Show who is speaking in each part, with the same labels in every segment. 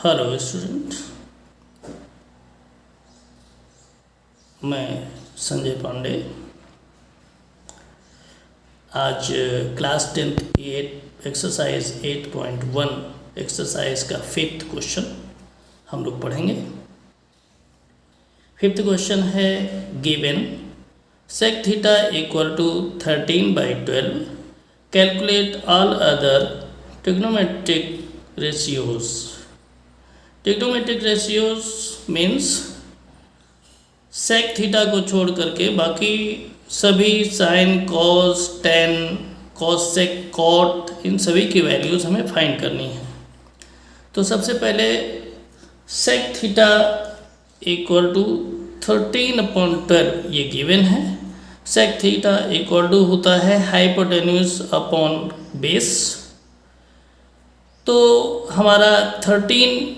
Speaker 1: Hello student, मैं संजय पांडे। आज class 10th की एक्सरसाइज 8.1 एक्सरसाइज का 5th क्वेश्चन हम लोग पढ़ेंगे। 5th क्वेश्चन है given sec theta equal to 13/12, calculate all other trigonometric ratios. Trigonometric ratios means sec theta को छोड़ करके बाकी सभी sine, cos, tan, cosec, cot, इन सभी की वैल्यूज़ हमें फाइंड करनी है। तो सबसे पहले सेक थीटा इक्वल टू 13/12 ये गिवन है। सेक थीटा इक्वल टू होता है हाइपोटेन्यूज अपॉन बेस। तो हमारा 13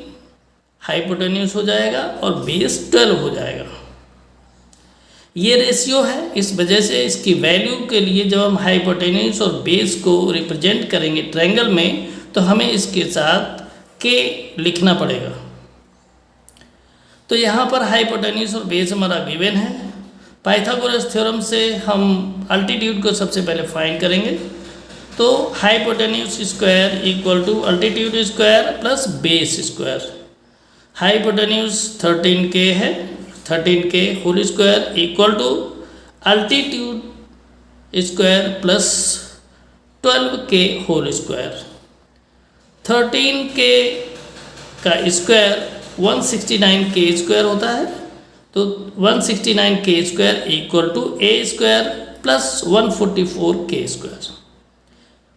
Speaker 1: हाइपोटेन्यूज हो जाएगा और बेस 12 हो जाएगा। ये रेशियो है, इस वजह से इसकी वैल्यू के लिए जब हम हाइपोटेन्यूज और बेस को रिप्रेजेंट करेंगे ट्रायंगल में, तो हमें इसके साथ के लिखना पड़ेगा। तो यहाँ पर हाइपोटेन्यूज और बेस हमारा गिवन है। पाइथागोरस थ्योरम से हम अल्टीट्यूड को सबसे पहले फाइंड करेंगे। तो hypotenuse square equal to altitude square plus base square. Hypotenuse 13k है, 13k whole square equal to altitude square plus 12k whole square. 13k का स्क्वायर 169k स्क्वायर होता है। तो 169k square equal to a square plus 144k square.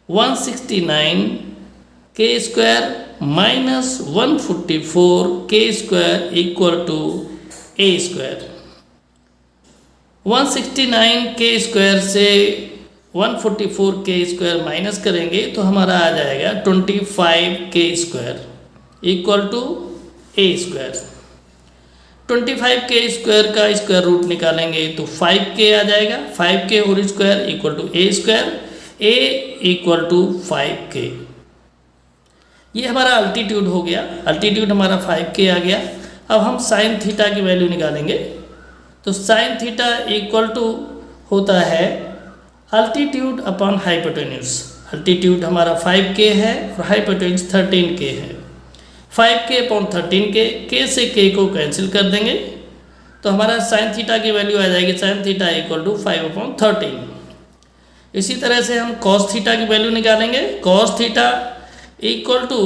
Speaker 1: 169k square minus 144k square equal to a square. 169k square से 144k square minus करेंगे तो हमारा आ जाएगा 25k square equal to a square. 25k square का square root निकालेंगे तो 5k आ जाएगा। 5k whole square equal to a square, a equal to 5k। ये हमारा अल्टीट्यूड हो गया, अल्टीट्यूड हमारा 5k आ गया। अब हम साइन थीटा की वैल्यू निकालेंगे। तो साइन थीटा इक्वल टू होता है अल्टीट्यूड अपॉन हाइपोटेन्यूज। अल्टीट्यूड हमारा 5k है और हाइपोटेन्यूज 13k है। 5k अपॉन 13k, k से k को कैंसिल कर देंगे तो हमारा साइन थीटा की वैल्यू आ जाएगी साइन थीटा इक्वल टू 5/13। इसी तरह से हम कॉस थीटा की वैल्यू निकालेंगे। Cos theta equal to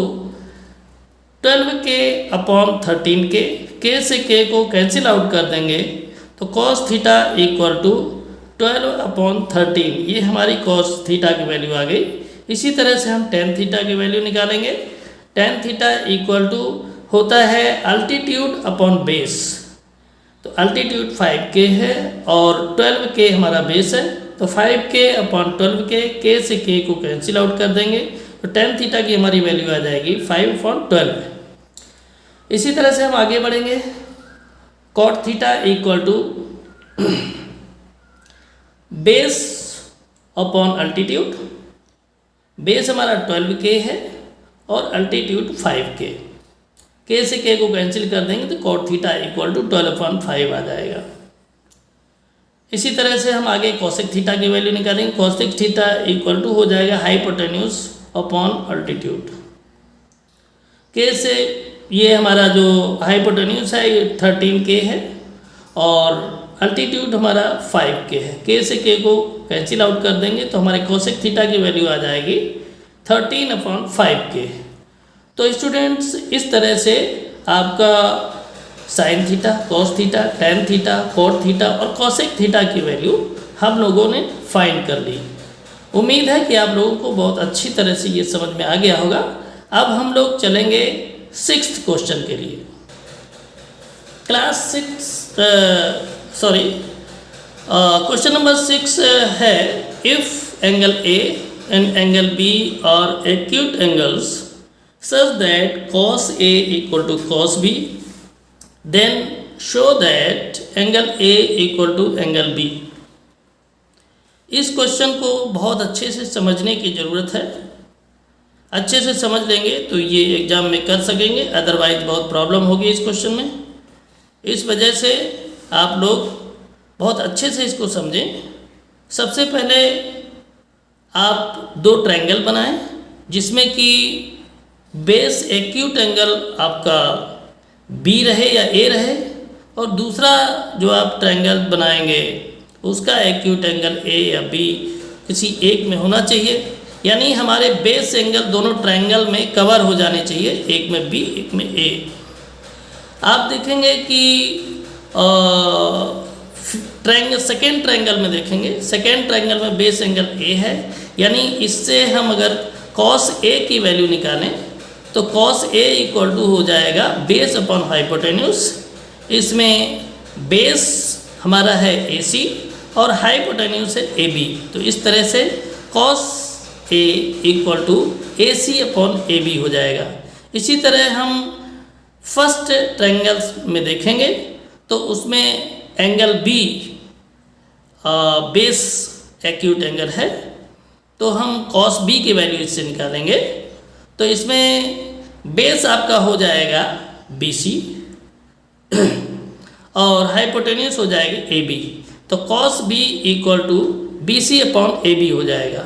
Speaker 1: 12k upon 13k, k से k को कैंसिल आउट कर देंगे तो कॉस थीटा इक्वल टू 12/13। ये हमारी कॉस थीटा की वैल्यू आ गई। इसी तरह से हम टेन थीटा की वैल्यू निकालेंगे। टेन थीटा इक्वल टू होता है अल्टीट्यूड अपॉन बेस। तो अल्टीट्यूड 5k है और 12k हमारा बेस है। तो 5k अपॉन 12k, k से k को कैंसिल आउट कर देंगे तो टेन थीटा की हमारी वैल्यू आ जाएगी 5/12। इसी तरह से हम आगे बढ़ेंगे। Cot theta equal to base upon altitude. Base हमारा 12k है और अल्टीट्यूड 5k, k से k को कैंसिल कर देंगे तो कॉट थीटा इक्वल टू 12/5 आ जाएगा। इसी तरह से हम आगे कॉसेक थीटा की वैल्यू निकालेंगे। कॉसेक थीटा इक्वल टू हो जाएगा हाइपोटेन्यूज अपॉन अल्टीट्यूड। k से ये हमारा जो हाइपोटेन्यूज है ये 13k है और अल्टीट्यूड हमारा 5k है। k से k को कैंसिल आउट कर देंगे तो हमारे कॉसेक थीटा की वैल्यू आ जाएगी 13/5k। तो स्टूडेंट्स, इस तरह से आपका sine theta, cos theta, tan theta, cot theta और कॉसेक थीटा की वैल्यू हम लोगों ने फाइंड कर ली। उम्मीद है कि आप लोगों को बहुत अच्छी तरह से ये समझ में आ गया होगा। अब हम लोग चलेंगे 6th क्वेश्चन के लिए। क्वेश्चन नंबर 6 है if angle A and angle B are acute angles such that cos A equal to cos B, then show that angle A equal to angle B। इस क्वेश्चन को बहुत अच्छे से समझने की ज़रूरत है। अच्छे से समझ लेंगे तो ये एग्ज़ाम में कर सकेंगे, अदरवाइज बहुत प्रॉब्लम होगी इस क्वेश्चन में। इस वजह से आप लोग बहुत अच्छे से इसको समझें। सबसे पहले आप दो ट्रायंगल बनाएं जिसमें कि बेस एक्यूट एंगल आपका बी रहे या ए रहे, और दूसरा जो आप ट्रायंगल बनाएंगे उसका एक्यूट एंगल ए या बी किसी एक में होना चाहिए। यानी हमारे बेस एंगल दोनों ट्रायंगल में कवर हो जाने चाहिए, एक में बी एक में ए। आप देखेंगे कि ट्रायंगल सेकेंड ट्रायंगल में देखेंगे, सेकेंड ट्रायंगल में बेस एंगल ए है, यानी इससे हम अगर कॉस ए की वैल्यू निकालें तो कॉस ए इक्वल टू हो जाएगा बेस अपॉन हाइपोटेन्यूस। इसमें बेस हमारा है ए सी और हाइपोटेन्यूस है ए बी, तो इस तरह से cos A equal to A C upon A B हो जाएगा। इसी तरह हम फर्स्ट ट्रायंगल्स में देखेंगे तो उसमें angle B base acute angle है, तो हम कॉस बी की वैल्यू इससे निकालेंगे। तो इसमें बेस आपका हो जाएगा बी सी और हाइपोटेन्यूस हो जाएगा ए बी, तो cos B equal to B C upon A B हो जाएगा।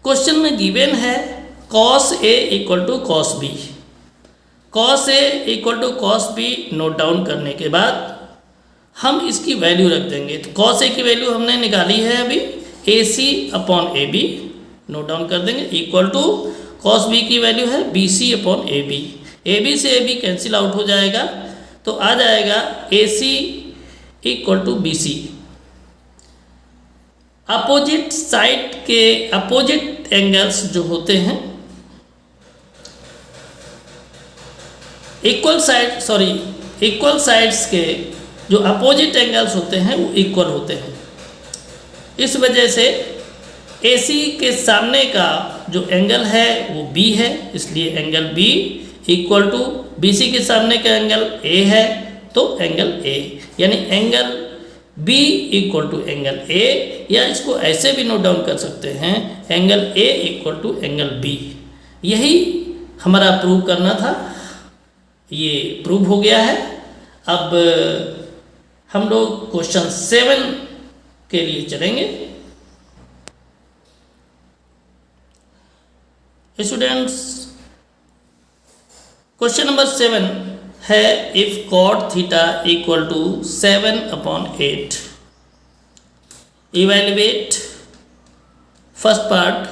Speaker 1: क्वेश्चन में गिवन है cos A equal to cos B. Cos A equal to cos B note down करने के बाद हम इसकी वैल्यू रख देंगे। तो कॉस ए की वैल्यू हमने निकाली है अभी, A C upon A B note down कर देंगे, इक्वल टू कॉस बी की वैल्यू है B C upon A B. A B से ए बी कैंसिल आउट हो जाएगा, तो आ जाएगा A C equal to B C. Opposite side के अपोजिट एंगल्स जो होते हैं इक्वल साइड्स के जो अपोजिट एंगल्स होते हैं वो इक्वल होते हैं। इस वजह से AC के सामने का जो एंगल है वो B है, इसलिए angle B equal to BC के सामने का एंगल A है, तो एंगल A, यानी angle B equal to angle A, या इसको ऐसे भी नोट डाउन कर सकते हैं angle A equal to angle B। यही हमारा प्रूव करना था, ये प्रूव हो गया है। अब हम लोग क्वेश्चन 7 के लिए चलेंगे। स्टूडेंट्स, क्वेश्चन नंबर 7 है if cot theta equal to 7/8 evaluate first part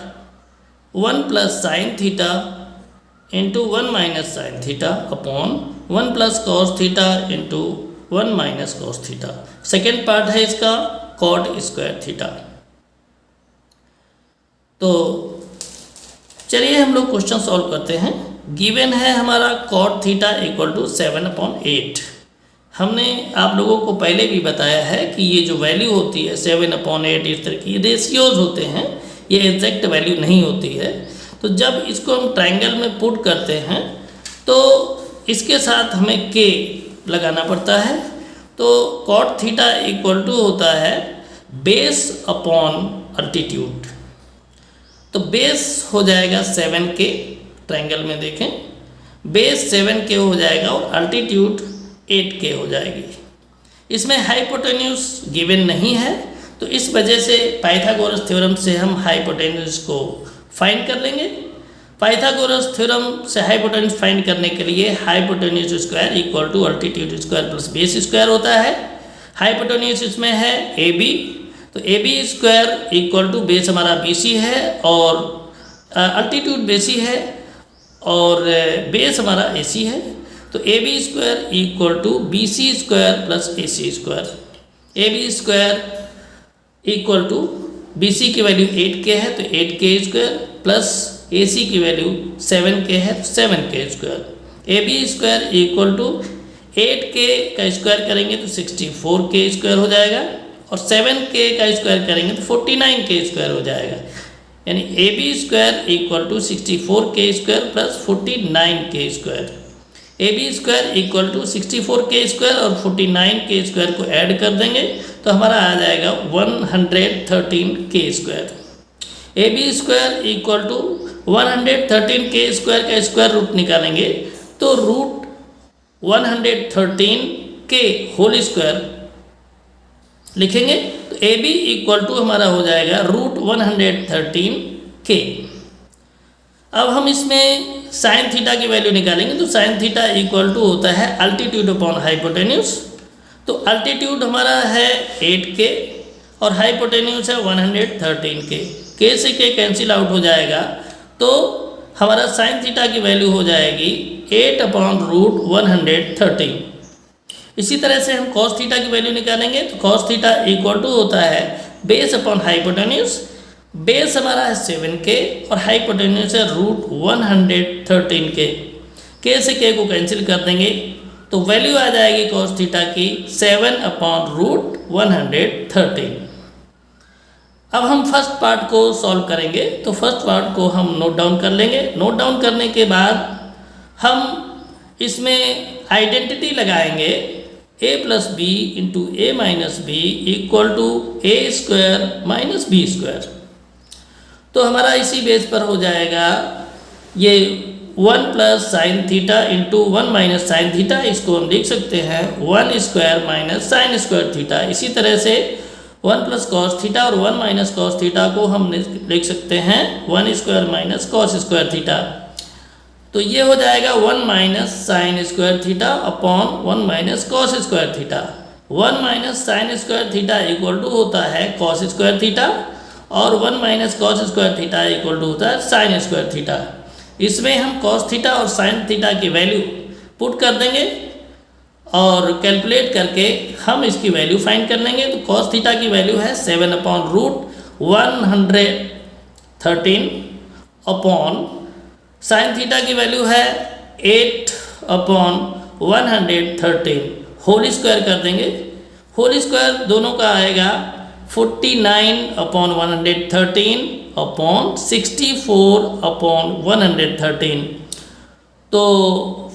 Speaker 1: 1 plus sine theta into 1 minus sine theta upon 1 plus cos theta into 1 minus cos theta. Second part है इसका कॉट स्क्वायर थीटा। तो चलिए हम लोग question solve करते हैं। Given है हमारा कॉट थीटा इक्वल टू 7/8। हमने आप लोगों को पहले भी बताया है कि ये जो वैल्यू होती है 7/8 इस तरह की रेशियोज होते हैं, ये एग्जैक्ट वैल्यू नहीं होती है। तो जब इसको हम ट्रायंगल में पुट करते हैं तो इसके साथ हमें के लगाना पड़ता है। तो कॉट थीटा इक्वल टू होता है बेस अपॉन अल्टीट्यूड। तो बेस हो जाएगा 7k, ट्रायंगल में देखें बेस 7k हो जाएगा और अल्टीट्यूड 8k हो जाएगी। इसमें हाइपोटेन्यूस गिवन नहीं है, तो इस वजह से पाइथागोरस थ्योरम से हम हाइपोटेन्यूस को फाइंड कर लेंगे। पाइथागोरस थ्योरम से हाइपोटेन्यूस फाइंड करने के लिए hypotenuse square equal to altitude square plus base square होता है। हाइपोटेन्यूस इसमें है ए बी, तो A B square equal to base हमारा बी सी है और अल्टीट्यूड बी सी है और बेस हमारा ए सी है। तो A B square equal to B C square plus A C square. A B square equal to B C की value 8k है तो 8k स्क्वायर प्लस ए सी की वैल्यू 7k है तो 7k square. A B square equal to 8k का square करेंगे तो 64k square हो जाएगा और 7k का स्क्वायर करेंगे तो 49k स्क्वायर हो जाएगा। यानी A B square equal to 64k square plus 49k square. A B square equal to 64k square और 49k स्क्वायर को ऐड कर देंगे तो हमारा आ जाएगा 113k square. A B square equal to 113 के स्क्वायर का स्क्वायर रूट निकालेंगे तो रूट 113 के होल स्क्वायर लिखेंगे तो ए बी इक्वल टू हमारा हो जाएगा रूट 113 के। अब हम इसमें साइन थीटा की वैल्यू निकालेंगे तो साइन थीटा इक्वल टू होता है अल्टीट्यूड अपॉन हाइपोटेन्यूज। तो अल्टीट्यूड हमारा है 8k और हाइपोटेन्यूज है 113 के से के कैंसिल आउट हो जाएगा तो हमारा साइन थीटा की वैल्यू हो जाएगी 8 अपॉन रूट 113। इसी तरह से हम कॉस थीटा की वैल्यू निकालेंगे तो कॉस थीटा इक्वल टू होता है बेस अपॉन हाइपोटेन्यूज। बेस हमारा है 7k और हाइपोटेन्यूज है रूट 113 के से के को कैंसिल कर देंगे तो वैल्यू आ जाएगी कॉस थीटा की 7 अपॉन रूट 113। अब हम फर्स्ट पार्ट को सॉल्व करेंगे तो फर्स्ट पार्ट को हम नोट डाउन कर लेंगे। नोट डाउन करने के बाद हम इसमें आइडेंटिटी लगाएंगे a plus B into A minus B equal to A square minus B square. तो हमारा इसी बेस पर हो जाएगा ये 1 plus sine theta into 1 minus sine theta, इसको हम लिख सकते हैं 1 square minus sine square theta. इसी तरह से 1 प्लस कॉस थीटा और 1 माइनस कॉस थीटा को हम लिख सकते हैं 1 square minus cos square theta. तो ये हो जाएगा 1 minus sine square theta upon 1 minus cos square theta. 1 minus sine square theta equal to होता है कॉस स्क्वायर थीटा और 1 minus cos square theta equal to होता है साइन स्क्वायर थीटा। इसमें हम कॉस थीटा और साइन थीटा की value put कर देंगे और कैलकुलेट करके हम इसकी वैल्यू फाइंड कर लेंगे। तो कॉस थीटा की वैल्यू है 7 upon root 113 upon sine theta की वैल्यू है 8 अपॉन 113 होल स्क्वायर कर देंगे। होल स्क्वायर दोनों का आएगा 49 अपॉन 113 अपॉन 64 अपॉन 113। तो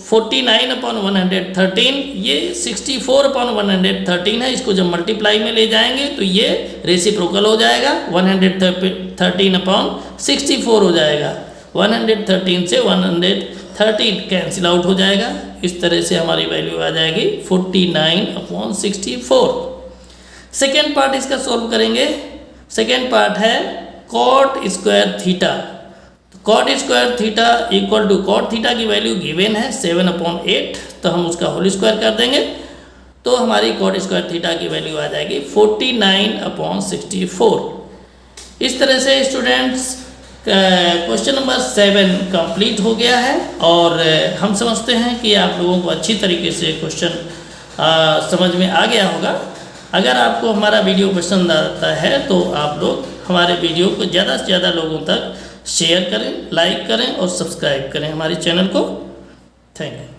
Speaker 1: 49 अपॉन 113 ये 64 अपॉन 113 है, इसको जब मल्टीप्लाई में ले जाएंगे तो ये रेसिप्रोकल हो जाएगा 113 अपॉन 64 हो जाएगा। 113 से 113 कैंसिल आउट हो जाएगा। इस तरह से हमारी वैल्यू आ जाएगी 49 अपॉन 64। सेकेंड पार्ट इसका सॉल्व करेंगे। सेकेंड पार्ट है cot square theta. Cot square theta equal to cot theta की वैल्यू गिवन है 7 अपॉन 8, तो हम उसका होल स्क्वायर कर देंगे तो हमारी कॉट स्क्वायर थीटा की वैल्यू आ जाएगी 49 अपॉन 64। इस तरह से स्टूडेंट्स क्वेश्चन नंबर 7 कंप्लीट हो गया है और हम समझते हैं कि आप लोगों को अच्छी तरीके से क्वेश्चन समझ में आ गया होगा। अगर आपको हमारा वीडियो पसंद आता है तो आप लोग हमारे वीडियो को ज़्यादा से ज़्यादा लोगों तक शेयर करें, लाइक करें और सब्सक्राइब करें हमारे चैनल को। Thank you.